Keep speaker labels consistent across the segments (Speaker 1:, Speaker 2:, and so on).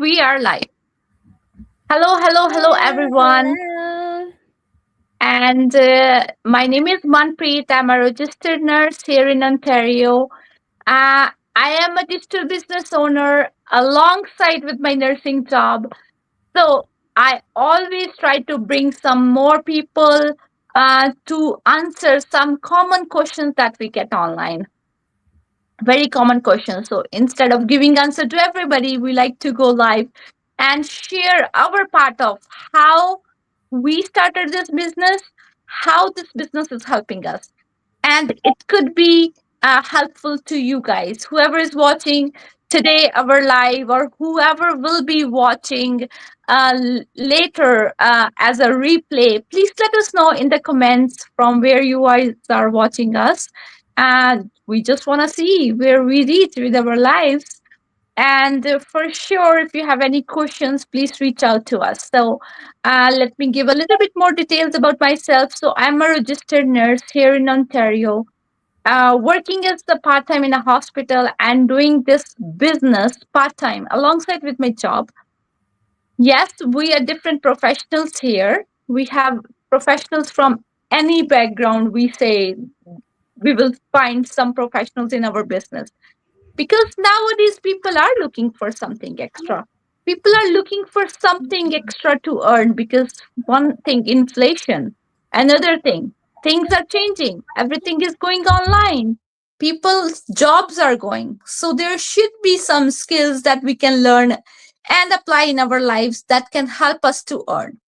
Speaker 1: we are live. Hello, hello, hello, everyone.
Speaker 2: Hello.
Speaker 1: And my name is Manpreet. I'm a registered nurse here in Ontario. I am a digital business owner alongside with my nursing job. So I always try to bring some more people to answer some common questions that we get online. Very common questions. So instead of giving answer to everybody, we like to go live and share our part of how we started this business, how this business is helping us. And it could be helpful to you guys, whoever is watching today our live or whoever will be watching later as a replay. Please let us know in the comments from where you guys are watching us, and we just want to see where we reach with our lives. And for sure, if you have any questions, please reach out to us. So, let me give a little bit more details about myself. So, I'm a registered nurse here in Ontario, working as the part time in a hospital and doing this business part time alongside with my job. Yes, we are different professionals here. We have professionals from any background. We say we will find some professionals in our business because nowadays people are looking for something extra. People are looking for something extra to earn because one thing, inflation, another thing, things are changing, everything is going online, people's jobs are going, so there should be some skills that we can learn and apply in our lives that can help us to earn.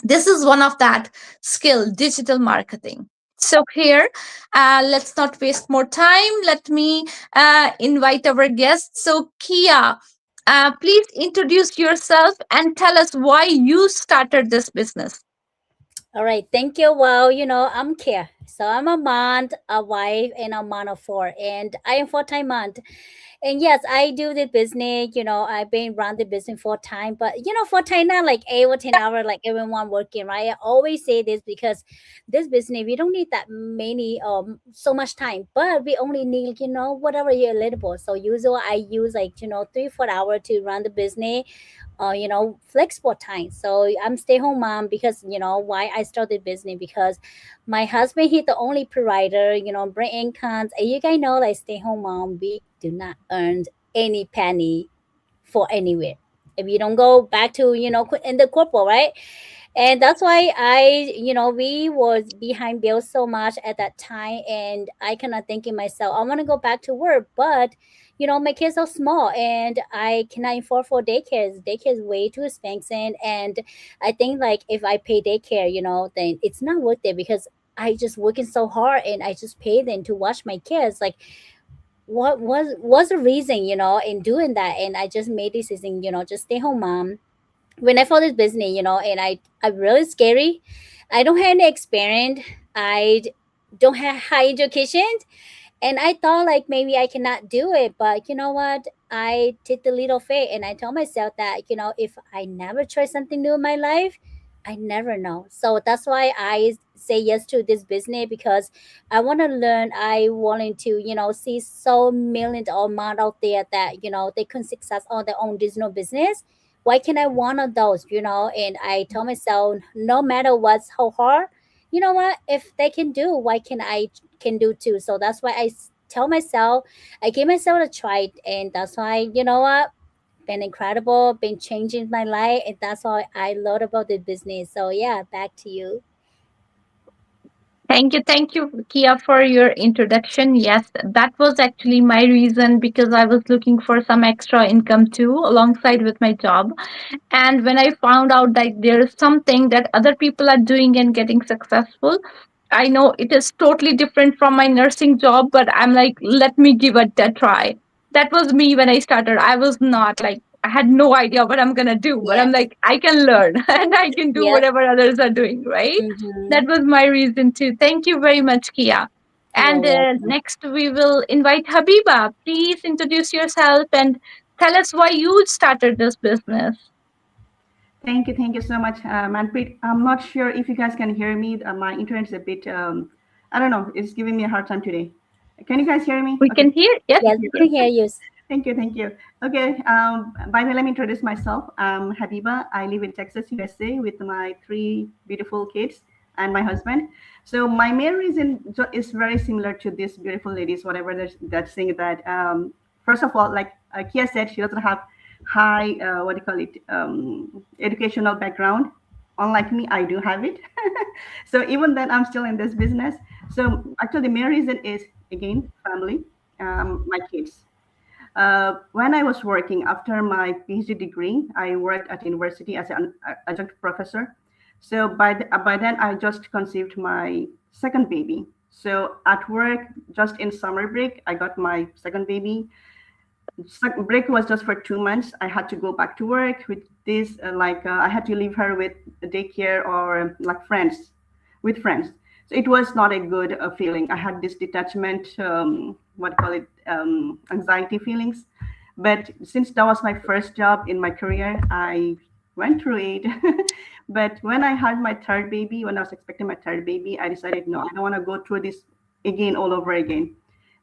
Speaker 1: This is one of that skill, digital marketing. So here, let's not waste more time. Let me invite our guest. So Kia, please introduce yourself and tell us why you started this business.
Speaker 2: All right. Thank you. Well, I'm Kia. So I'm a mom, a wife, and a mom of four. And I am full-time mom. And yes, I do the business. I've been run the business full time, but full time not like 8 or 10 hours, like everyone working, right? I always say this because this business we don't need that many so much time, but we only need whatever you're eligible. So usually I use like 3 4 hours to run the business, flexible time. So I'm stay home mom because why I started business because my husband he's the only provider, bring incomes. And you guys know like stay home mom, we do not earn any penny for anywhere. If you don't go back to in the corporate, right? And that's why we was behind bills so much at that time, and I cannot thinking myself I want to go back to work, but my kids are small and I cannot afford for daycare is way too expensive. And I think like if I pay daycare, then it's not worth it because I just working so hard and I just pay them to watch my kids. Like what was the reason in doing that? And I just made this decision, just stay home mom. When I found this business, and I really scary. I don't have any experience. I don't have high education, and I thought like maybe I cannot do it. But you know what? I take the lead of faith, and I tell myself that if I never try something new in my life, I never know. So that's why I say yes to this business because I want to learn. I wanted to see so millions of amount out there that they can success on their own digital business. Why can I one of those? And I tell myself, no matter what's how hard, you know what? If they can do, why can I can do too? So that's why tell myself, I give myself a try, and that's why what been incredible, been changing my life, and that's why I love about the business. So yeah, back to you.
Speaker 1: Thank you, Kia, for your introduction. Yes, that was actually my reason because I was looking for some extra income too, alongside with my job. And when I found out that there is something that other people are doing and getting successful, I know it is totally different from my nursing job, but I'm like, let me give it a try. That was me when I started. I was not like, I had no idea what I'm going to do, but I'm
Speaker 2: Yes.
Speaker 1: like, I can learn and I can do
Speaker 2: Yep.
Speaker 1: whatever others are doing, right?
Speaker 2: Mm-hmm.
Speaker 1: That was my reason too. Thank you very much, Kia.
Speaker 2: You're
Speaker 1: And
Speaker 2: welcome.
Speaker 1: next, we will invite Habiba. Please introduce yourself and tell us why you started this business.
Speaker 3: Thank you so much, Manpreet. I'm not sure if you guys can hear me. My internet is a bit, I don't know, it's giving me a hard time today. Can you guys hear me?
Speaker 1: We
Speaker 3: Okay.
Speaker 1: can hear. Yes.
Speaker 2: Yes, we can hear you.
Speaker 3: Thank you, thank you. Okay, by the way, let me introduce myself. I'm Habiba. I live in Texas, USA, with my three beautiful kids and my husband. So my main reason is very similar to these beautiful ladies, whatever they're saying that. First of all, like Kia said, she doesn't have high, what do you call it, educational background. Unlike me, I do have it. So even then, I'm still in this business. So actually, the main reason is again family, my kids. When I was working after my PhD degree, I worked at university as an adjunct professor. So by then, I just conceived my second baby. So at work, just in summer break, I got my second baby. Break was just for 2 months. I had to go back to work with this, I had to leave her with daycare or like friends, with friends. So it was not a good feeling. I had this detachment, what do you call it, anxiety feelings. But since that was my first job in my career, I went through it. But when I had my third baby, when I was expecting my third baby, I decided, no, I don't want to go through this again, all over again.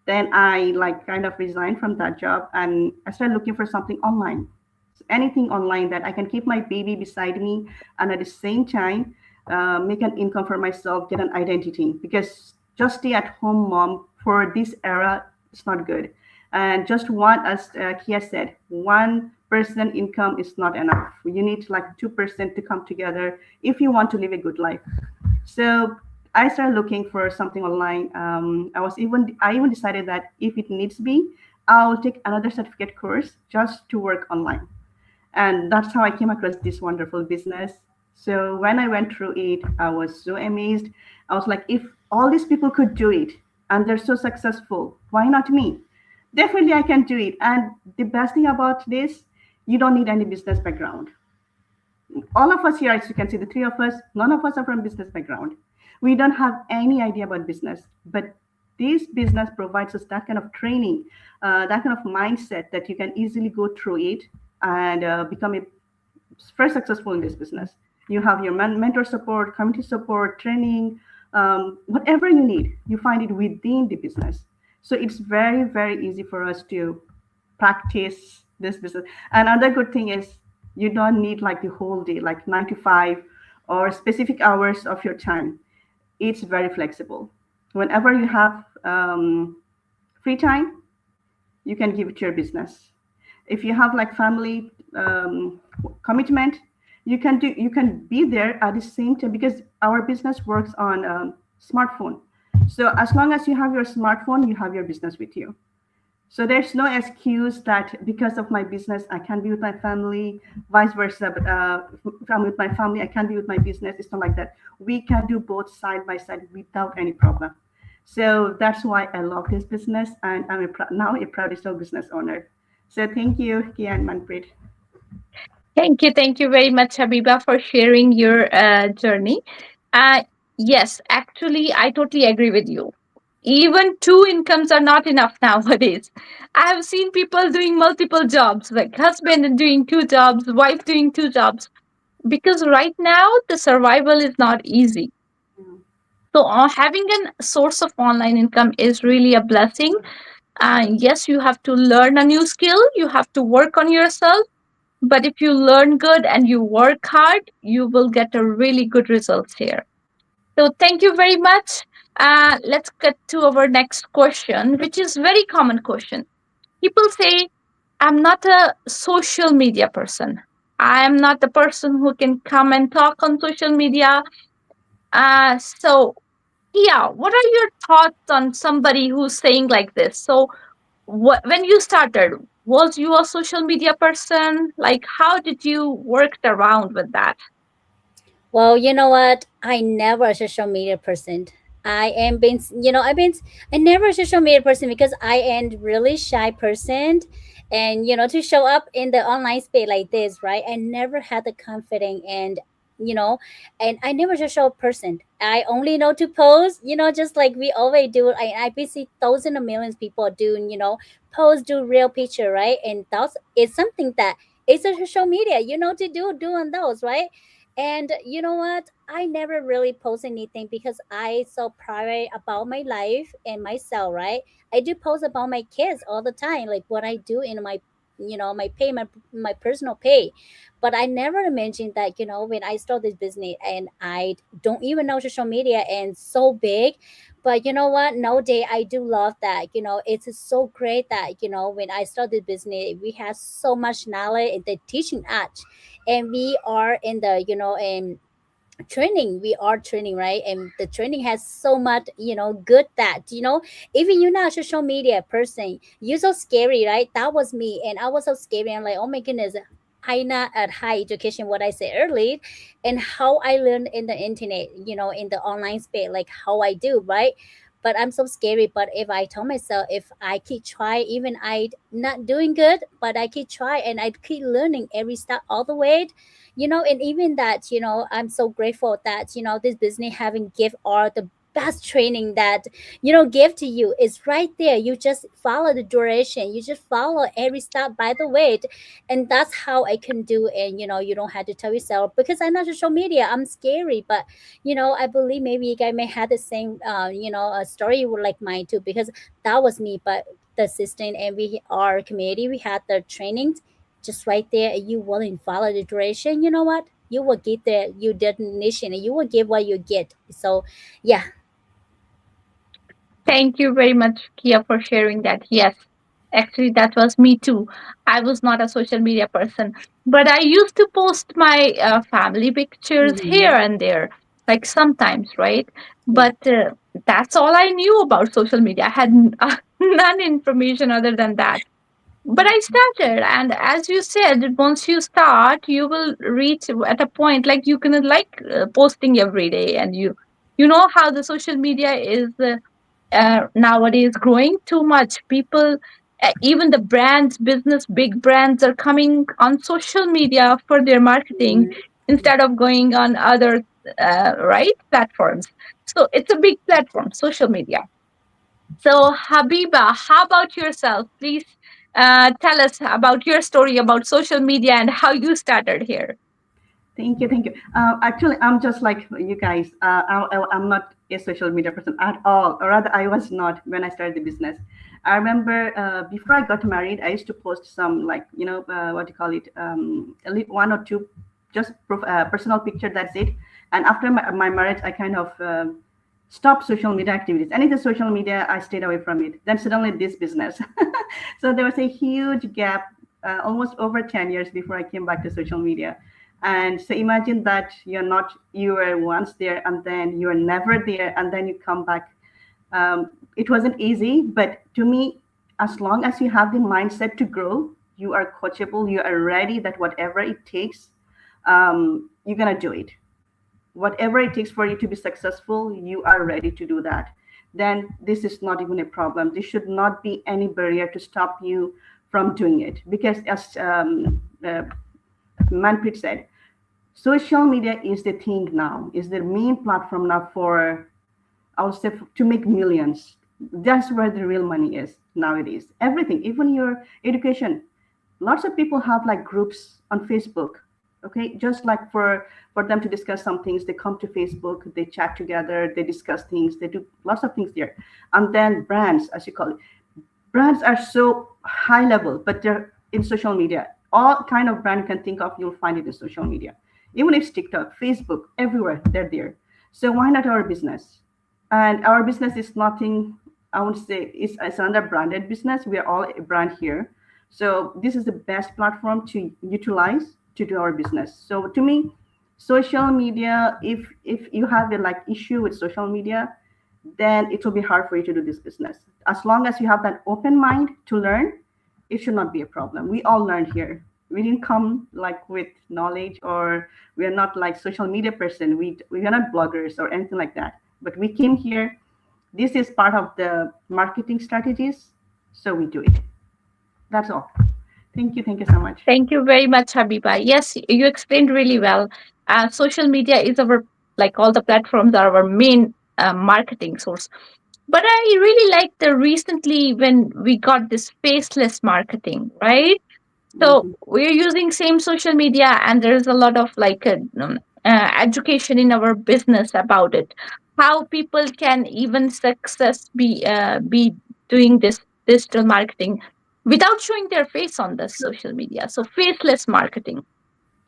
Speaker 3: Then I like kind of resigned from that job and I started looking for something online. So anything online that I can keep my baby beside me and at the same time make an income for myself, get an identity. Because just stay at home mom for this era is not good. And just one, as Kia said, 1% income is not enough. You need like 2% to come together if you want to live a good life. So I started looking for something online. I even decided that if it needs be, I'll take another certificate course just to work online. And that's how I came across this wonderful business. So when I went through it, I was so amazed. I was like, if all these people could do it and they're so successful, why not me? Definitely I can do it. And the best thing about this, you don't need any business background. All of us here, as you can see, the three of us, none of us are from business background. We don't have any idea about business, but this business provides us that kind of training, that kind of mindset that you can easily go through it and become a very successful in this business. You have your mentor support, community support, training, whatever you need, you find it within the business. So it's very, very easy for us to practice this business. And another good thing is you don't need like the whole day, like 9 to 5 or specific hours of your time. It's very flexible. Whenever you have free time, you can give it to your business. If you have like family commitment, you can be there at the same time because our business works on smartphone. So as long as you have your smartphone, you have your business with you. So there's no excuse that because of my business, I can't be with my family, vice versa. But if I'm with my family, I can't be with my business. It's not like that. We can do both side by side without any problem. So that's why I love this business, and I'm now a proud digital business owner. So thank you, Kia and Manpreet.
Speaker 1: Thank you very much, Habiba, for sharing your journey. Uh, yes, actually, I totally agree with you. Even two incomes are not enough nowadays. I have seen people doing multiple jobs, like husband doing two jobs, wife doing two jobs, because right now the survival is not easy. So, having a source of online income is really a blessing. Yes, you have to learn a new skill, you have to work on yourself, but if you learn good and you work hard, you will get a really good results here. So thank you very much. Let's get to our next question, which is very common question. People say, I'm not a social media person. I am not the person who can come and talk on social media. So yeah, what are your thoughts on somebody who's saying like this? So when you started, was you a social media person? Like, how did you work around with that?
Speaker 2: Well, you know what? I never a social media person. I am been, I never a social media person because I am really shy person, and to show up in the online space like this, right? I never had the confidence, and you know, and I never a social person. I only know to post, just like we always do. I be see thousands of millions people doing, post, do real picture, right? And that's it's something that it's a social media, to do doing those, right? And you know what? I never really post anything because I so private about my life and myself, right? I do post about my kids all the time, like what I do in my, my pay, my personal pay. But I never mentioned that, when I start this business and I don't even know social media and so big. But you know what? Nowadays I do love that. It's so great that, when I started business, we have so much knowledge and they teaching us, and we are in the training, we are training, right? And the training has so much good that even you're not a social media person, you're so scary, right? That was me, and I was so scary. I'm like, oh my goodness, I not at high education, what I said earlier, and how I learned in the internet, in the online space, like how I do, right? But I'm so scary. But if I tell myself, if I keep try, even I not doing good, but I keep try and I keep learning every step all the way, and even that, I'm so grateful that this business having give all the best training that give to you is right there. You just follow the duration, you just follow every step by the way, and that's how I can do. And you don't have to tell yourself, because I'm not social media, I'm scary. But I believe maybe you guys may have the same a story like mine too, because that was me. But the assistant and we, our community, we had the trainings just right there, and you willing to follow the duration, you know what? You will get there, you definition, and you will get what you get. So, yeah.
Speaker 1: Thank you very much, Kia, for sharing that. Yes, actually, that was me too. I was not a social media person, but I used to post my family pictures here
Speaker 2: Mm-hmm.
Speaker 1: and there, like sometimes, right?
Speaker 2: Yeah.
Speaker 1: But that's all I knew about social media. I had none information other than that. But I started, and as you said, once you start, you will reach at a point like you can like posting every day, and you know how the social media is nowadays growing too much. People, even the brands, business, big brands are coming on social media for their marketing
Speaker 2: Mhm.
Speaker 1: instead of going on other right platforms. So it's a big platform, social media. So, Habiba, how about yourself? Please tell us about your story about social media and how you started here.
Speaker 3: Thank you, thank you. Actually, I'm just like you guys. I'm not a social media person at all, or rather, I was not when I started the business. I remember before I got married, I used to post some like what do you call it, at least one or two, just personal picture. That's it. And after my marriage, I kind of stopped social media activities. Anything social media, I stayed away from it. Then suddenly this business. So there was a huge gap, almost over 10 years before I came back to social media. And so imagine that you were once there and then you were never there and then you come back. It wasn't easy, but to me, as long as you have the mindset to grow, you are coachable, you are ready that whatever it takes, you're going to do it. Whatever it takes for you to be successful, you are ready to do that. Then this is not even a problem. This should not be any barrier to stop you from doing it. Because as Manpreet said, social media is the thing now, is the main platform now for, I would say, to make millions. That's where the real money is nowadays. Everything, even your education. Lots of people have like groups on Facebook. Okay, just like for them to discuss some things, they come to Facebook, they chat together, they discuss things, they do lots of things there. And then brands, as you call it, brands are so high level, but they're in social media. All kind of brand you can think of, you'll find it in social media. Even if it's TikTok, Facebook, everywhere, they're there. So why not our business? And our business is nothing, I would say, it's another branded business. We are all a brand here. So this is the best platform to utilize to do our business. So to me, social media, if you have a like issue with social media, then it will be hard for you to do this business. As long as you have that open mind to learn, it should not be a problem. We all learn here. We didn't come like with knowledge, or we are not like social media person. We are not bloggers or anything like that. But we came here. This is part of the marketing strategies, so we do it. That's all. Thank you. Thank you so much.
Speaker 1: Thank you very much, Habiba. Yes, you explained really well. Social media is our, like all the platforms are our main marketing source. But I really like the recently when we got this faceless marketing, right? So
Speaker 3: Mhm.
Speaker 1: we're using same social media, and there's a lot of like education in our business about it, how people can even success be doing this digital marketing without showing their face on the social media. So faceless marketing.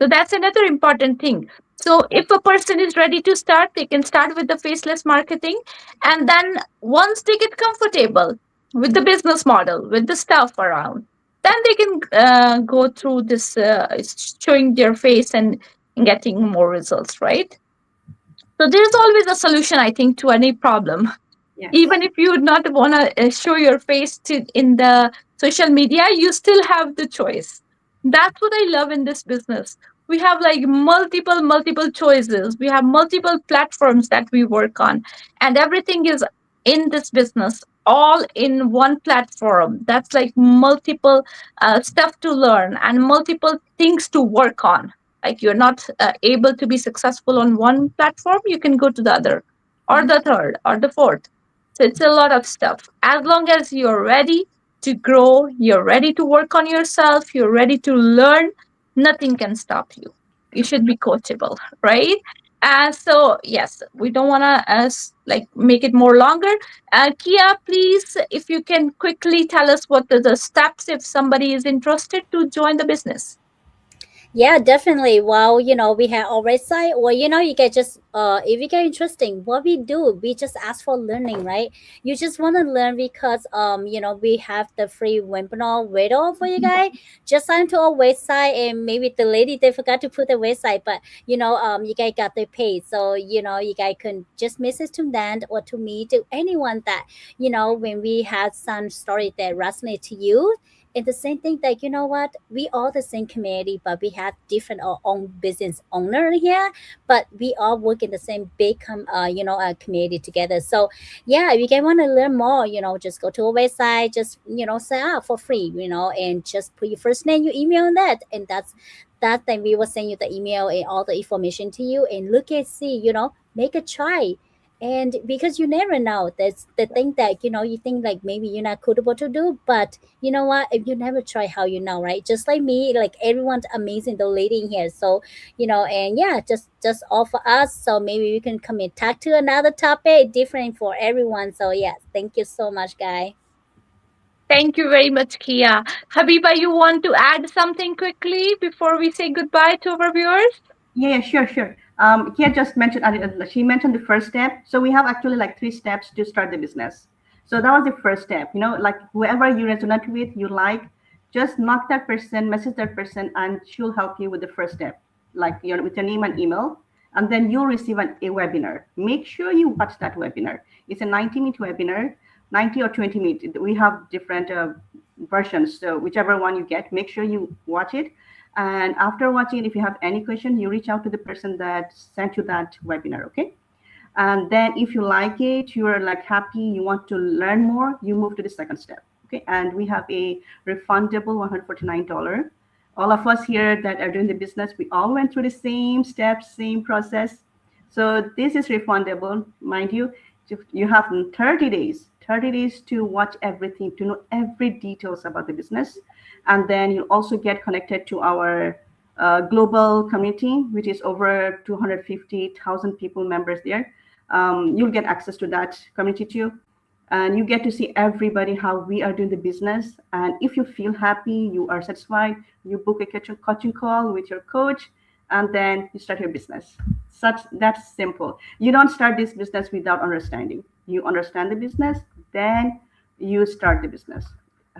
Speaker 1: So that's another important thing. So if a person is ready to start, they can start with the faceless marketing. And then once they get comfortable with the business model, with the stuff around, then they can go through this showing their face and getting more results, right? So there's always a solution, I think, to any problem.
Speaker 3: Yes.
Speaker 1: Even if you would not want to show your face to in the social media, you still have the choice. That's what I love in this business. We have like multiple choices. We have multiple platforms that we work on, and everything is in this business all in one platform. That's like multiple stuff to learn and multiple things to work on. Like you're not able to be successful on one platform, you can go to the other or the third or the fourth. So it's a lot of stuff. As long as you're ready to grow, you're ready to work on yourself, you're ready to learn, nothing can stop you. You should be coachable, right? So yes, we don't want to like make it more longer. Kia, please, if you can quickly tell us what are the steps if somebody is interested to join the business.
Speaker 2: Yeah, definitely. Well, we have our website, or you can just if you get interesting, what we do, we just ask for learning, right? You just want to learn because we have the free webinar window for you guys. Just sign to our website, and maybe the lady they forgot to put the website, but you guys got the page, so you guys can just message to Dan or to me, to anyone that when we have some story that resonate to you. And the same thing that what, we all the same community, but we have different our own business owner here, but we all work in the same big community together. So yeah, if you guys want to learn more, just go to our website, just sign up for free, and just put your first name, your email on that, and that then we will send you the email and all the information to you, and look and see, make a try. And because you never know, that's the thing that you think like maybe you're not capable to do, but you know what, if you never try, how you know, right? Just like me, like everyone's amazing, the lady in here. So and yeah, just offer us, so maybe we can come and talk to another topic different for everyone. So yes, thank you so much, guy.
Speaker 1: Thank you very much, Kia. Habiba, you want to add something quickly before we say goodbye to our viewers?
Speaker 3: Yeah, sure. Kia just mentioned, she mentioned the first step. So we have actually like 3 steps to start the business. So that was the first step. Like whoever you resonate with, you like, just knock that person, message that person, and she'll help you with the first step, like with your name and email. And then you'll receive a webinar. Make sure you watch that webinar. It's a 90-minute webinar, 90 or 20 minutes. We have different versions. So whichever one you get, make sure you watch it. And after watching it, if you have any question, you reach out to the person that sent you that webinar, okay? And then if you like it, you're like happy, you want to learn more, you move to the second step, okay? And we have a refundable $149. All of us here that are doing the business, we all went through the same steps, same process. So this is refundable, mind you. You have 30 days to watch everything, to know every details about the business. And then you also get connected to our global community, which is over 250,000 people, members there. You'll get access to that community too. And you get to see everybody, how we are doing the business. And if you feel happy, you are satisfied, you book a coaching call with your coach, and then you start your business. That's simple. You don't start this business without understanding. You understand the business, then you start the business.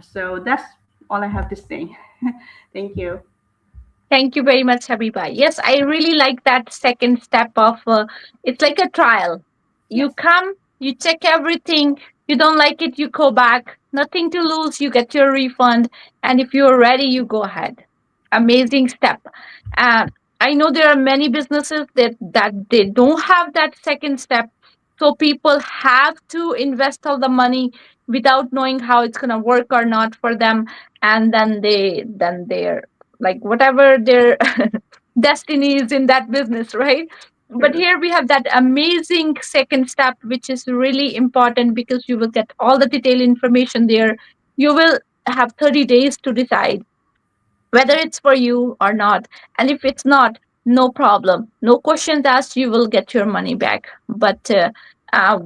Speaker 3: So that's all I have to say. Thank you.
Speaker 1: Thank you very much, Habiba. Yes, I really like that second step of it's like a trial. You
Speaker 3: Yes.
Speaker 1: come, you check everything. You don't like it, you go back. Nothing to lose. You get your refund, and if you're ready, you go ahead. Amazing step. Uh, I know there are many businesses that they don't have that second step, so people have to invest all the money without knowing how it's gonna work or not for them, and they're like whatever their destiny is in that business, right? But
Speaker 3: True.
Speaker 1: here we have that amazing second step, which is really important because you will get all the detailed information there. You will have 30 days to decide whether it's for you or not. And if it's not, no problem. No questions asked, you will get your money back. But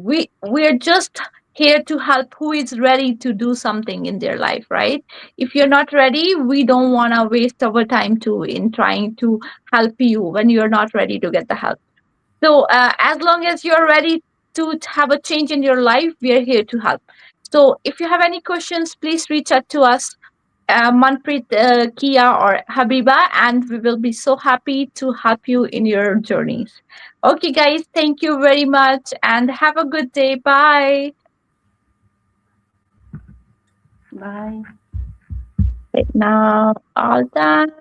Speaker 1: we're just here to help who is ready to do something in their life, right? If you're not ready, we don't want to waste our time to in trying to help you when you're not ready to get the help. So as long as you're ready to have a change in your life, we are here to help. So if you have any questions, please reach out to us, Manpreet, Kia, or Habiba, and we will be so happy to help you in your journeys. Okay, guys, thank you very much and have a good day. Bye.
Speaker 3: Bye.
Speaker 1: Right now, all done.